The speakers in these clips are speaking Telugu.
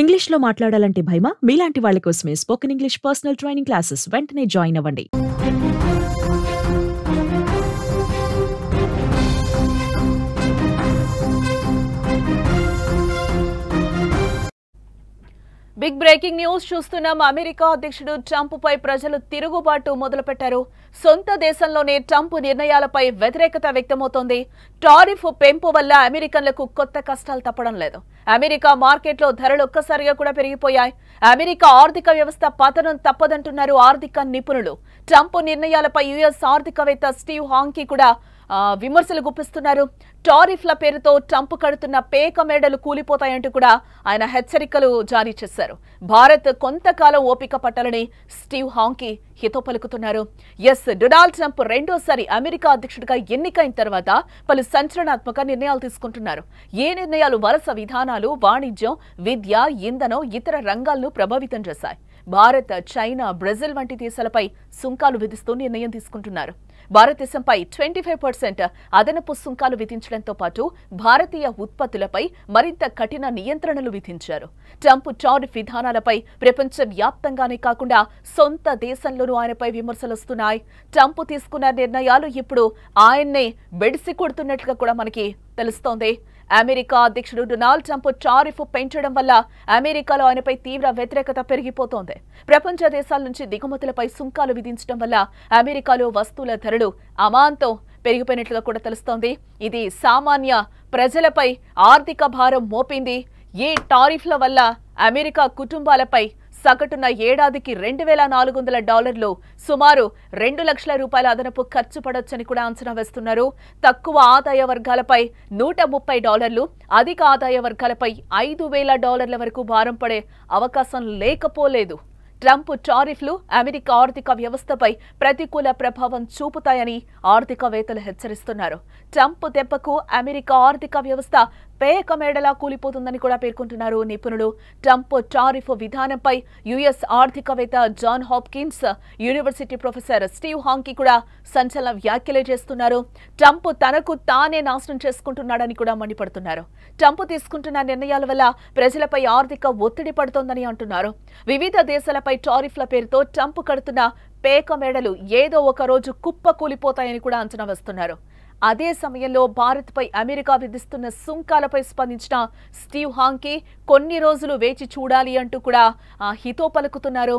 ఇంగ్లీష్‌లో మాట్లాడాలంటే భయమా? మీలాంటి వాళ్ళ కోసమే spoken English personal training classes వెంటనే జాయిన్ అవ్వండి. బిగ్ బ్రేకింగ్ న్యూస్ చూస్తున్నాం. అమెరికా అధ్యక్షుడు ట్రంప్ పై ప్రజలు తిరుగుబాటు మొదలుపెట్టారు. సొంత దేశంలోనే ట్రంప్ నిర్ణయాలపై వ్యతిరేకత వ్యక్తమవుతోంది. టారిఫ్ పెంపు వల్ల అమెరికన్లకు కొత్త కష్టాలు తప్పడం లేదు. అమెరికా మార్కెట్లో ధరలు ఒక్కసారిగా కూడా పెరిగిపోయాయి. అమెరికా ఆర్థిక వ్యవస్థ పతనం తప్పదంటున్నారు ఆర్థిక నిపుణులు. ట్రంప్ నిర్ణయాలపై యుఎస్ ఆర్థికవేత్త స్టీవ్ హాంకీ కూడా విమర్శలు గుప్పిస్తున్నారు. టారిఫ్ల పేరుతో ట్రంప్ కడుతున్న పేక మేడలు కూలిపోతాయంటూ కూడా ఆయన హెచ్చరికలు జారీ చేశారు. భారత్ కొంతకాలం ఓపిక పట్టాలని స్టీవ్ హాంకీ హితో పలుకుతున్నారు. డొనాల్డ్ ట్రంప్ రెండోసారి అమెరికా అధ్యక్షుడిగా ఎన్నికైన తర్వాత పలు సంచలనాత్మక నిర్ణయాలు తీసుకుంటున్నారు. ఏ నిర్ణయాలు వరుస విధానాలు, వాణిజ్యం, విద్య, ఇంధనం, ఇతర రంగాలను ప్రభావితం చేశాయి. భారత్, చైనా, బ్రెజిల్ వంటి దేశాలపై సుంకాలు విధిస్తూ నిర్ణయం తీసుకుంటున్నారు. భారతదేశంపై 25% అదనపు సుంకాలు విధించడంతో పాటు భారతీయ ఉత్పత్తులపై మరింత కఠిన నియంత్రణలు విధించారు. ట్రంప్ టారిఫ్ విధానాలపై ప్రపంచ వ్యాప్తంగానే కాకుండా సొంత దేశంలోనూ ఆయనపై విమర్శలు వస్తున్నాయి. ట్రంప్ తీసుకున్న నిర్ణయాలు ఇప్పుడు ఆయన్నే బెడిసి కొడుతున్నట్లుగా కూడా మనకి తెలుస్తోంది. అమెరికా అధ్యక్షుడు డొనాల్డ్ ట్రంప్ టారిఫ్ పెంచడం వల్ల అమెరికాలో ఆయనపై తీవ్ర వ్యతిరేకత పెరిగిపోతోంది. ప్రపంచ దేశాల నుంచి దిగుమతులపై సుంకాలు విధించడం వల్ల అమెరికాలో వస్తువుల ధరలు అమాంతం పెరిగిపోయినట్లుగా కూడా తెలుస్తోంది. ఇది సామాన్య ప్రజలపై ఆర్థిక భారం మోపింది. ఈ టారిఫ్ల వల్ల అమెరికా కుటుంబాలపై సగటున ఏడాదికి $2,400 సుమారు $2 లక్షల అదనపు ఖర్చు పడొచ్చని కూడా అంచనా వేస్తున్నారు. తక్కువ ఆదాయ వర్గాలపై $130, అధిక ఆదాయ వర్గాలపై $5,000 వరకు భారం పడే అవకాశం లేకపోలేదు. ట్రంప్ టారిఫ్లు అమెరికా ఆర్థిక వ్యవస్థపై ప్రతికూల ప్రభావం చూపుతాయని ఆర్థికవేత్తలు హెచ్చరిస్తున్నారు. ట్రంప్ దెబ్బకు అమెరికా ఆర్థిక వ్యవస్థ పేక మేడలా కూలిపోతుందని కూడా పేర్కొంటున్నారు నిపుణులు. ట్రంప్ టారిఫ్ విధానంపై యుఎస్ ఆర్థికవేత్త John Hopkins university professor Steve Hanke కూడా సంచలన వ్యాఖ్యలు చేస్తున్నారు. ట్రంప్ తనకు తానే నాశనం చేసుకుంటున్నాడని కూడా మండిపడుతున్నారు. ట్రంప్ తీసుకుంటున్న నిర్ణయాల వల్ల ప్రజలపై ఆర్థిక ఒత్తిడి పడుతోందని అంటున్నారు. వివిధ దేశాలపై టారిఫ్ల పేరుతో ట్రంప్ కడుతున్న పేక మేడలు ఏదో ఒక రోజు కుప్ప కూలిపోతాయని కూడా అంచనా వేస్తున్నారు. అదే సమయంలో భారత్పై అమెరికా విధిస్తున్న సుంకాలపై స్పందించిన స్టీవ్ హాంకీ కొన్ని రోజులు వేచి చూడాలి అంటూ కూడా హితో పలుకుతున్నారు.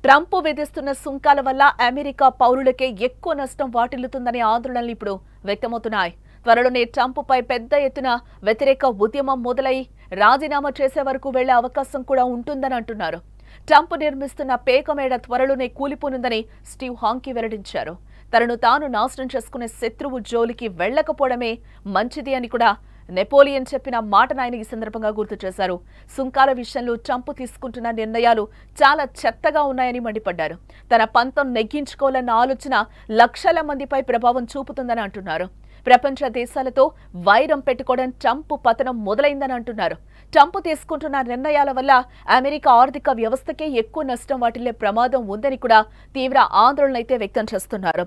ట్రంప్ విధిస్తున్న సుంకాల వల్ల అమెరికా పౌరులకే ఎక్కువ నష్టం వాటిల్లుతుందనే ఆందోళనలు ఇప్పుడు వ్యక్తమవుతున్నాయి. త్వరలోనే ట్రంప్ పై పెద్ద ఎత్తున వ్యతిరేక ఉద్యమం మొదలై రాజీనామా చేసే వరకు వెళ్లే అవకాశం కూడా ఉంటుందని అంటున్నారు. ట్రంప్ నిర్మిస్తున్న పేకమేడ త్వరలోనే కూలిపోనుందని స్టీవ్ హాంకీ వెల్లడించారు. తనను తాను నాశనం చేసుకునే శత్రువు జోలికి వెళ్లకపోవడమే మంచిది అని కూడా నెపోలియన్ చెప్పిన మాటను ఆయన ఈ సందర్భంగా గుర్తు చేశారు. సుంకాల విషయంలో ట్రంప్ తీసుకుంటున్న నిర్ణయాలు చాలా చెత్తగా ఉన్నాయని మండిపడ్డారు. తన పంతం నెగ్గించుకోవాలన్న ఆలోచన లక్షల మందిపై ప్రభావం చూపుతుందని అంటున్నారు. ప్రపంచ దేశాలతో వైరం పెట్టుకోవడం ట్రంప్ పతనం మొదలైందని అంటున్నారు. ట్రంప్ తీసుకుంటున్న నిర్ణయాల వల్ల అమెరికా ఆర్థిక వ్యవస్థకే ఎక్కువ నష్టం వాటిల్లే ప్రమాదం ఉందని కూడా తీవ్ర ఆందోళన అయితే వ్యక్తం చేస్తున్నారు.